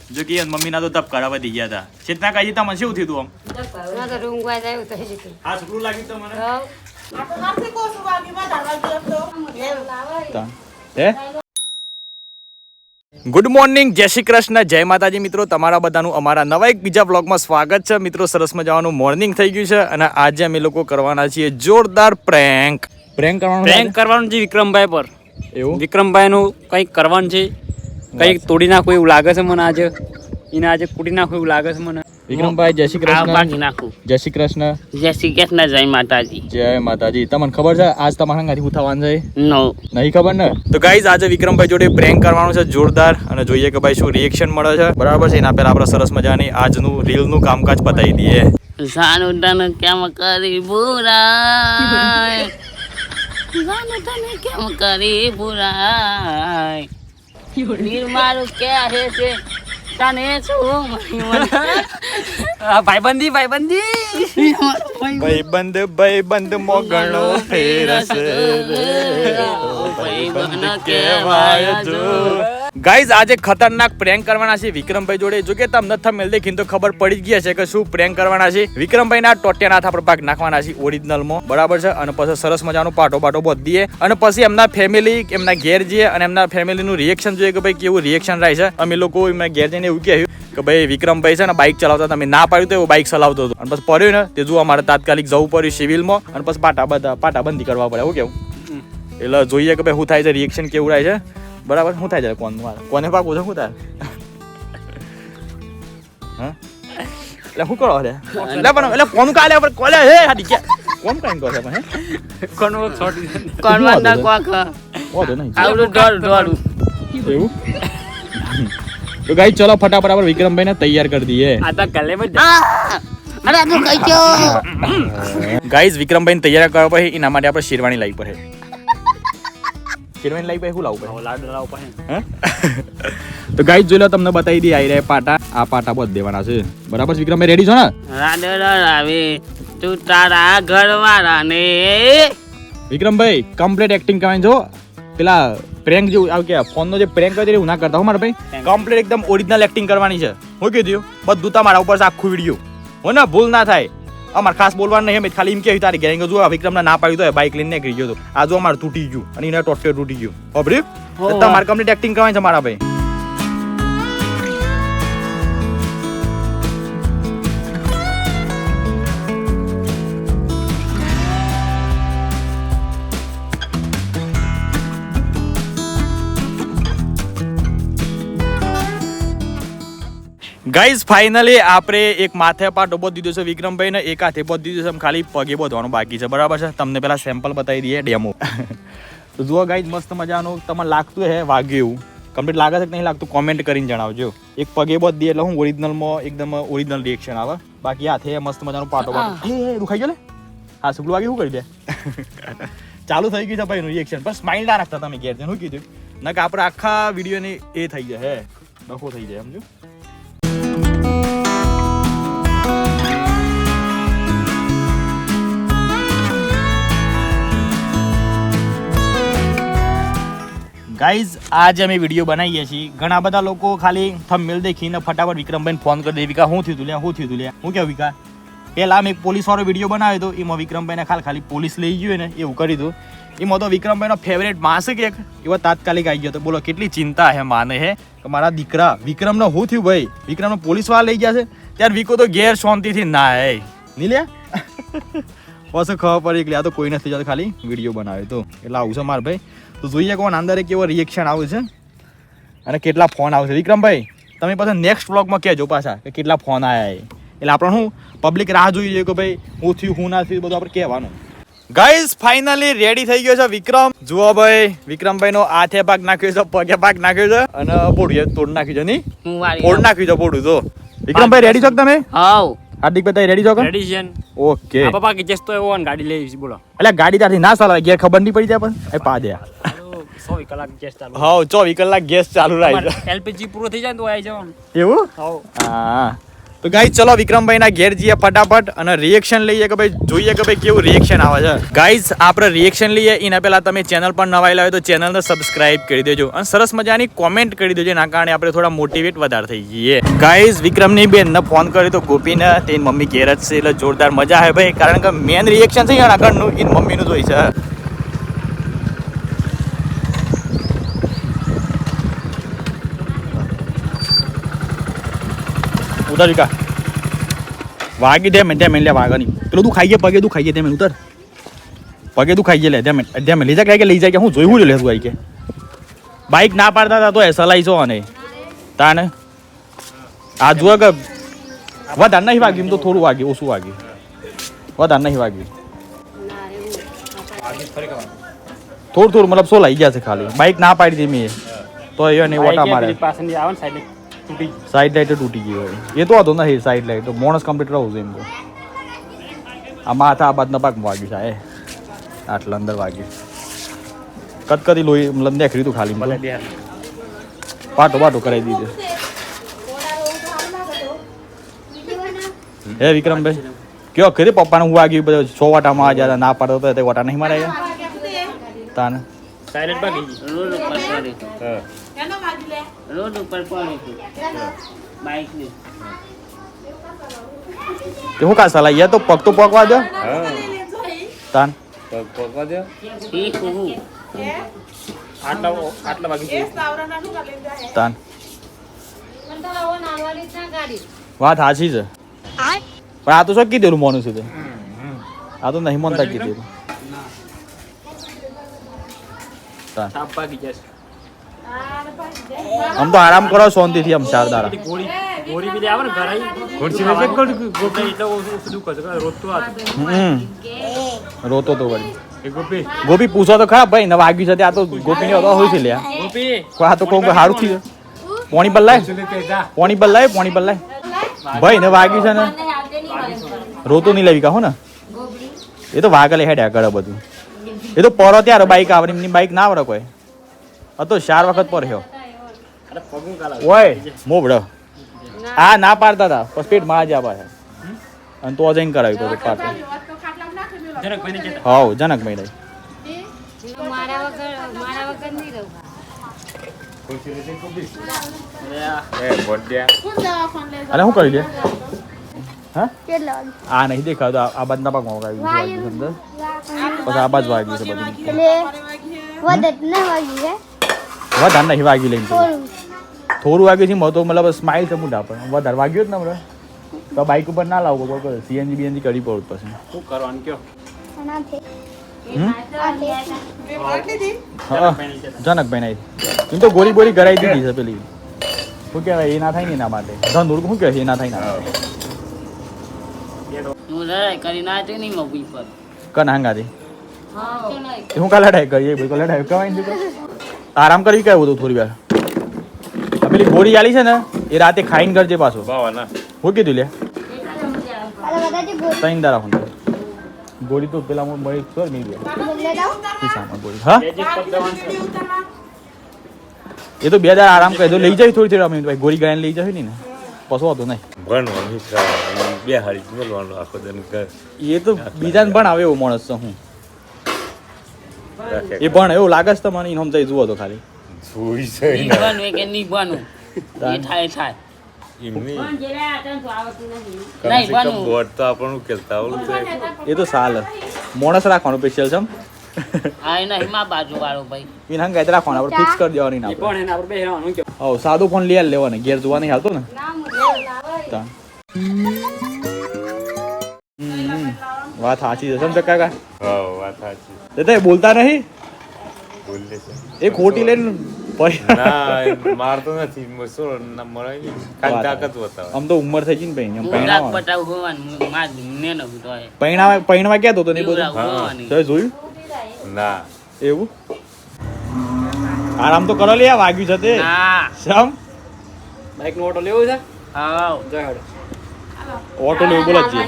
જો કે મમ્મી ના તો તપ કરાવવા દઈ ગયા હતા ચેતના કાજી તમને શું થયું તું ના તો રૂંગવા જાય તો હજી તો આ સુકરું લાગ્યું તમને હવ આ તો નથી કોસું વાગીમાં ધારવા ગયો તો હે ગુડ મોર્નિંગ જય શ્રી કૃષ્ણ જય માતાજી મિત્રો તમારા બધાનું અમારા નવા એક બીજા બ્લોગમાં સ્વાગત છે મિત્રો સરસ મજાનું મોર્નિંગ થઈ ગયું છે અને આજે અમે લોકો કરવાના છીએ જોરદાર પ્રેન્ક કરવાનું છે વિક્રમભાઈ પર એવું વિક્રમભાઈ નું કંઈક કરવાનું છે કંઈક તોડી નાખવું એવું લાગે છે મને આજે એને આજે કૂટી નાખવું એવું લાગે છે મને વિક્રમભાઈ જય શ્રી કૃષ્ણ નાખું જય શ્રી કૃષ્ણ જય શ્રી કૃષ્ણ જય માતાજી જય માતાજી તમને ખબર છે આજ તમારા ગાડી ઉઠાવવાનું છે નો નહીં ખબર ને તો ગાઈઝ આજે વિક્રમભાઈ જોડે પ્રેન્ક કરવાનું છે જોરદાર અને જોઈએ કે ભાઈ શું રિએક્શન મળે છે બરાબર છે એના પહેલા આપણે સરસ મજાની આજનું રીલનું કામકાજ પતાવી દઈએ જાનું તને કેમ કરી બુરાય જાનું તને કેમ કરી બુરાય નીર મારું કે છે તને શું ભાઈબંધી ભાઈબંધ મોગણો ફેરસે ભાઈબંધ કહેવાય જો ગાઈઝ આજે ખતરનાક પ્રેન્ક કરવાના છે વિક્રમભાઈ જોડે જો કે તમને થંબનેલ દેખીને તો ખબર પડી જ ગયા છે કે શું પ્રેન્ક કરવાના છે વિક્રમભાઈ ના ટોટિયા નાથ આપણે ભાગ નાખવાના છે ઓરિજિનલ માં બરાબર છે અને પછી સરસ મજાનો પાટો બાંધી દઈએ અને પછી એમના ફેમિલી એમના ઘેર જઈએ અને એમના ફેમિલી નું રિએક્શન જોઈએ કે ભાઈ કેવું રિએક્શન રહે છે અમે લોકો એમના ઘેર જઈને એવું કહ્યું કે ભાઈ વિક્રમભાઈ છે ને બાઇક ચલાવતા તમે ના પાડ્યું તો એવું બાઇક ચલાવતો હતો અને પછી પડ્યું ને તે જો અમારે તાત્કાલિક જવું પડ્યું સિવિલમાં અને પછી પાટાબંધી કરવા પડે એવું કેવું એટલે જોઈએ કે ભાઈ શું થાય છે રિએક્શન કેવું રહે છે બરાબર શું થાય છે કોને પાકું છે શું થાય હા એટલે શું કરો એટલે પણ એટલે ફોન કાલે પર કોલે હે હાડી કે કોણ કાઈ કહે પણ હે કોણ છોડી કોણ ના કોક ઓદો નહીં આવડું દોડું એવું તો ગાઈ ચલો ફટાફટ આપણે વિક્રમભાઈ ને તૈયાર કરી દઈએ આ તો કલે માં અરે તું કઈ ગયો ગાઈઝ વિક્રમભાઈ ને તૈયાર કરવા પછી એના માટે આપણે શેરવાણી લાવી પડે શેરવાણી લાવી પછી શું લાવવું પડે લાડુ લાવ પાસે તો ગાઈઝ જોઈ લો તમને બતાવી દઈએ આવી રહ્યા પાટા આ પાટા બધ દેવાના છે બરાબર છે વિક્રમભાઈ રેડી છો ને રાડે રાવે તું તારા ઘરવાળાને વિક્રમભાઈ કમ્પ્લીટ એક્ટિંગ કરવાની જો પેલા પ્રેન્ક જેવું આવ કે ફોન નો જે પ્રેન્ક કરે એવું ના કરતા હો મારા ભાઈ કમ્પ્લીટ એકદમ ઓરિજિનલ એક્ટિંગ કરવાની છે હું કીધું બધું તમારા ઉપર આખું વિડીયો હો ને ભૂલ ના થાય અમારે ખાસ બોલવાનું નહીં ખાલી એમ કે તારી ગેંગ જો વિક્રમને ના પાડ્યું તો બાઇક લઈને નીકળી ગયો તો આ જો અમારે તૂટી ગયું અને એને ટોટે તૂટી ગયું ખબર તમારે કમ્પ્લીટ એક્ટિંગ કરવાની છે મારા ભાઈ ગાઈઝ ફાઇનલી આપણે એક માથે પાટો બોધ દીધો છે વિક્રમભાઈ ને એક હાથે બોધ દીધો છે ખાલી પગે બોધવાનું બાકી છે બરાબર છે તમને પેલા સેમ્પલ બતાવી દઈએ ડેમો તો જુઓ ગાઈઝ મસ્ત મજાનું તમને લાગતું હે વાગ્યું એવું કમ્પ્લીટ લાગે છે કે નહીં લાગતું કોમેન્ટ કરીને જણાવજો એક પગે બોધ દઈએ એટલે હું ઓરિજિનલમાં એકદમ ઓરિજિનલ રિએક્શન આવે બાકી હાથે મસ્ત મજાનું પાટો બાટો દુખાઈ ગયો ને હા શુક્લ વાગે શું કરી દે ચાલુ થઈ ગયું છે ભાઈ રિએક્શન પણ સ્માઇલ ના રાખતા તમે ઘેર શું કીધું ના કે આપણે આખા વિડીયોની એ થઈ જાય હે ડખો થઈ જાય સમજો ગાઈઝ આજે અમે વિડીયો બનાવીએ છીએ ઘણા બધા લોકો ખાલી થંબનેલ દેખીને ફટાફટ વિક્રમભાઈને ફોન કરી દે વિકા શું થયું તું લ્યા શું કેવું વિકા પહેલા અમે એક પોલીસ વાળો વિડીયો બનાવ્યો હતો એમાં વિક્રમભાઈને ખાલી પોલીસ લઈ ગયું ને એવું કરી દઉં એમાં તો વિક્રમભાઈનો ફેવરેટ માસ કે એવા તાત્કાલિક આવી ગયો તો બોલો કેટલી ચિંતા હે માને હે કે મારા દીકરા વિક્રમને શું થયું ભાઈ વિક્રમને પોલીસ વાળા લઈ ગયા છે ત્યારે વિકો તો ઘેર શાંતિથી ના હે નહીં લે પછી ખબર પડી કે આ તો કોઈ નથી જતો ખાલી વિડીયો બનાવ્યો તો એટલે આવું છે માર ભાઈ તો જોઈએ કોણ અંદર કેવો રિએક્શન આવે છે અને કેટલા ફોન આવશે વિક્રમભાઈ તમે પાછા નેક્સ્ટ વ્લોગમાં કહેજો પાછા કે કેટલા ફોન આવ્યા એટલે આપણે શું પબ્લિક રાહ જોઈ જોઈએ કે ભાઈ હું થયું હું ના થયું બધું આપણે કહેવાનું ગાઈઝ ફાઇનલી રેડી થઈ ગયો છે વિક્રમ જુઓ ભાઈ વિક્રમભાઈ નો હાથે ભાગ નાખ્યો છે પગે ભાગ નાખ્યો છે અને પોડું તોડ નાખ્યું છે નહીં ફોડ નાખ્યું છે પોડું તો વિક્રમભાઈ રેડી છો તમે હાઉ હાર્દિક ભાઈ રેડી છો કે રેડી છે ઓકે પપ્પા કે જસ્તો એવો ગાડી લઈ બોલો એટલે ગાડી ત્યાંથી ના ચાલે ઘેર ખબર નહીં પડી જાય પણ એ પા દે 24 કલાક ગેસ ચાલુ હા 24 કલાક ગેસ ચાલુ રહે એલપીજી પૂરો થઈ જાય તો આવી જવાનું એવું હાઉ હા તો તો ગાઈસ ચલો વિક્રમભાઈના ઘેર જઈએ ફટાફટ અને રિએક્શન લઈએ કે ભાઈ જોઈએ કે ભાઈ કેવું રિએક્શન આવે છે. ગાઈસ આપણે રિએક્શન લઈએ એના પહેલા તમે ચેનલ પર નવા આવ્યા હોય તો ચેનલને સબસ્ક્રાઇબ કરી દેજો અને સરસ મજાની કોમેન્ટ કરી દેજો, એના કારણે આપણે થોડા મોટિવેટ વધારે થઈ જઈએ. ગાઈસ વિક્રમની બેનને ફોન કર્યો તો ગોપીને તેની મમ્મી ઘેર જ છે એટલે જોરદાર મજા આવે ભાઈ, કારણ કે મેન રિએક્શન છે આગળનું એની મમ્મીનું જ હોય છે. ઉતર વિકા વાગી દે મેં લે વાગવાની પેલું તું ખાઈએ પગે તું ખાઈએ તેમ ઉતર પગે તું ખાઈએ લે ત્યાં લઈ જાય કે લઈ જાય કે હું જોયું લે તું આવી કે બાઇક ના પાડતા હતા તો એ સલાઈ છો અને તાને આ જુઓ કે વધારે નહીં વાગ્યું તો થોડું વાગ્યું ઓછું વાગ્યું વધારે નહીં વાગ્યું થોડું મતલબ શું લઈ ગયા છે ખાલી બાઇક ના પાડી દે મેં તો એ નહીં ઓટા મારે સાઈડ લાઈટ તૂટી ગઈ હોય એ તો હતો નહીં સાઈડ લાઈટ તો મોણસ કમ્પ્લીટ રહું છું એમ તો આ માથા આ બાદના પાકમાં વાગ્યું છે આટલા અંદર વાગ્યું કદકદી લોહી મતલબ દેખરી તું ખાલી પાટો કરાવી દીધું. હે વિક્રમભાઈ કયો ખરી પપ્પાને હું વાગ્યું બધો 100 વાટામાં આ જરા ના પાડતો તો તે વાટા નહીં મારે તાને સાયલેન્ટ પર ગઈ એનો વાગી લે રોડ ઉપર પડી બાઈક ની તે હું કા સલાહ યા તો પગ તો પકવા દો તાન પકવા દે ઠીક હું આટલા વાગી એ સાવરાના નું કરી જાય તાન પણ તો આવો નાવાલી ના ગાડી વાત સાચી છે પણ આ તો શું કીધેલું મોનું છે આ તો નહીં મોનતા કીધેલું તાન સાપ વાગી જશે આમ તો આરામ કરો શાંતિથી આમ 4 દાડા ગોળી બી આવે ને ઘરાઈ ઘોડસી વેચે ગોપી એટલે ઓછું કહે છે રોતો આ રોતો તો વળી એ ગોપી ગોપી પૂછો તો ખરા ભાઈ ને વાગ્યું છે આ તો ગોપી ને હોય છે લ્યા ગોપી આ તો કોઈ સારું થયું પોણી બદલાય ભાઈ ને વાગ્યું છે ને રોતો નહીં લેવી કહો ને એ તો વાગલે હેડ્યા કરે બધું એ તો પરો ત્યારે બાઈક આવડે એમની બાઈક ના આવડે કોઈ હતો 4 વખત પડ્યો ઓય મોબડો આ ના પાડતા હતા પછી પેટમાં જ આપા અને તો જઈને કરાવ્યું તો પાટો જનકભાઈને કહેતા હાવ જનકભાઈ નહીં મારા વગર નહીં રહું અને શું કરી દે હા આ નહીં દેખાતું આ બાજના પગમાં વાગ્યું છે અંદર પછી આ બાજુ વાગ્યું છે બધું વધારે નહીં વાગ્યું લઈને થોડું વાગ્યું છે તો મતલબ સ્માઇલ છે મોઢા પર વધારે વાગ્યું જ ને હમણાં તો બાઇક ઉપર ના લાવો સીએનજી બીએનજી કરી પડું પછી શું કરવાનું કયો હા જનકભાઈ નહીં એમ તો ગોળી બોરી કરાવી દીધી છે પેલી શું કહેવાય એ ના થાય ને એના માટે ધંધુર શું કહેવાય એ ના થાય ના હું લડાઈ કરી ના હતી નહીં મોબી પર કન હાંગાથી હું કા લડાઈ કરી એ ભાઈ લડાઈ કવાય આરામ કરી કહેવું હતું થોડી વાર આ પેલી ગોળી આલી છે ને એ રાતે ખાઈને કરજે પાછો હું કીધું લે 3 દાડા હું ગોળી તો પેલા મળી સર નહીં લે ખિસ્સામાં ગોળી હા એ તો 2 દાડા આરામ કરી દો લઈ જાય થોડી થોડી ભાઈ ગોળી ગાયને લઈ જાય ને પશો હતો નહીં એ તો બીજાને પણ આવે એવો માણસ છે હું એ પણ એવું લાગે છે તમને એને સમજાઈ જુઓ તો ખાલી બનવે કે નહીં બનવું એ થાય એ તો સાલ માણસ રાખવાનું સ્પેશિયલ છે આ એના હિમા બાજુ વાળો ભાઈ એને હંગાઈ રાખવાનું આપણે ફિક્સ કરી દેવાની ના પણ એને આપણે બેહવાનું કે હવ સાદો ફોન લઈ લેવાનો ઘેર જોવા નહીં હાલતો ને વાત સાચી છે સમજ કાકા દાદા બોલતા નહીં એ ખોટી લઈને મારતો નથી આમ તો ઉંમર થઈ ગઈ ને ભાઈ એમ રાત પટાવ હોવાનું માર ને ન તો પૈણામાં કહેતો તો નહીં બધું તો જોયું ના એવું આરામ તો કરો લે વાગ્યું છે તે ના સમ બાઈક નો ઓટો લેવો છે હા જય હડ ઓટો લેવું બોલ જ છે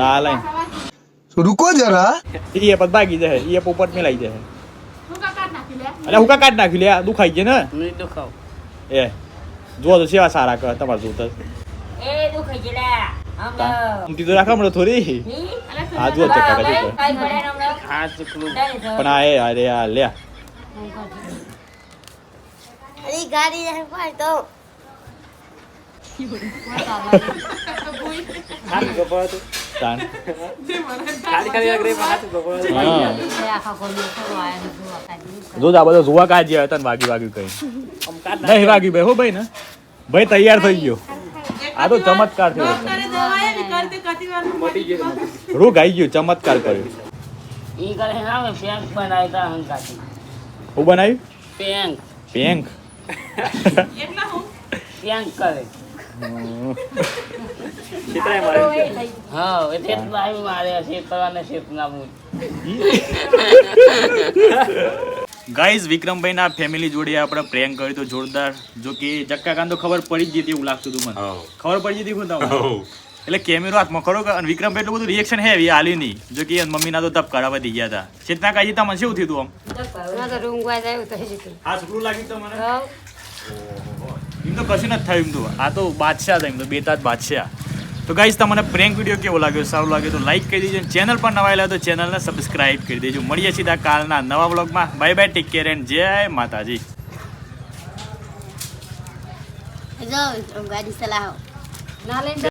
ના લાઈન रुको जरा એ પદ ભાગી જાય એ પોપટ મેલાઈ જાય અરે હું કાઢ નાખ્યું લે દુખાઈ જાય ને નહીં તો ખાવ એ જો તો સેવા સારા કર તમારે જોતા એ દુખ જડા હમણાં ઊંધી તો રાખો હમણાં થોડી આ જુઓ ચક્કા કાઢી કઈ પડે ને હમણાં હા ચકલું પણ આ એ અરે આ લે અરે ગાડી રહે પાડ તો હાથ ગપાતો તાન ખાલી આગળ હાથ ગપાતો હા જો આ બધો જોવા કાજી આવ્યો તને વાગ્યું કઈ નહીં વાગ્યું ભાઈ હો ભાઈ ને ભાઈ તૈયાર થઈ ગયો આ તો ચમત્કાર થયો રોગ આવી ગયો ચમત્કાર કર્યો ઈ કરે આવે પેંક બનાવતા હંકાતી હું બનાવ્યું પેંક પેંક પેંક કરે ચિત્રાય મારે હા એટલે જ આવી મારે શેતવાને શેત નામું ગાઈઝ વિક્રમભાઈના ફેમિલી જોડે આપણે પ્રેન્ક કર્યું તો જોરદાર જો કે ચક્કા કાન તો ખબર પડી જ જતી એવું લાગતું હતું મને હઉ. ખબર પડી જતી હું તમને હઉ. એટલે કેમેરો હાથમાં ખરો અને વિક્રમભાઈ એટલું બધું રિએક્શન હે એવી હાલી નહીં જો કે મમ્મીના તો તપ કરાવવા થઈ ગયા હતા ચેતના કાજી તમને શું થયું હતું આમ આ છોકરું લાગ્યું તો મને એમ તો કશું નથી થયું એમ તો આ તો બાદશાહ હતા એમ તો બેતાજ બાદશાહ તો ગાઈઝ તમને પ્રેન્ક વિડીયો કેવો લાગ્યો સારું લાગ્યો તો લાઈક કરી દેજો ચેનલ પર નવા આવ્યા તો ચેનલને સબસ્ક્રાઇબ કરી દેજો મળીએ સીધા કાલના નવા વ્લોગમાં bye bye take care and જય માતાજી જો ગાડી ચલાવો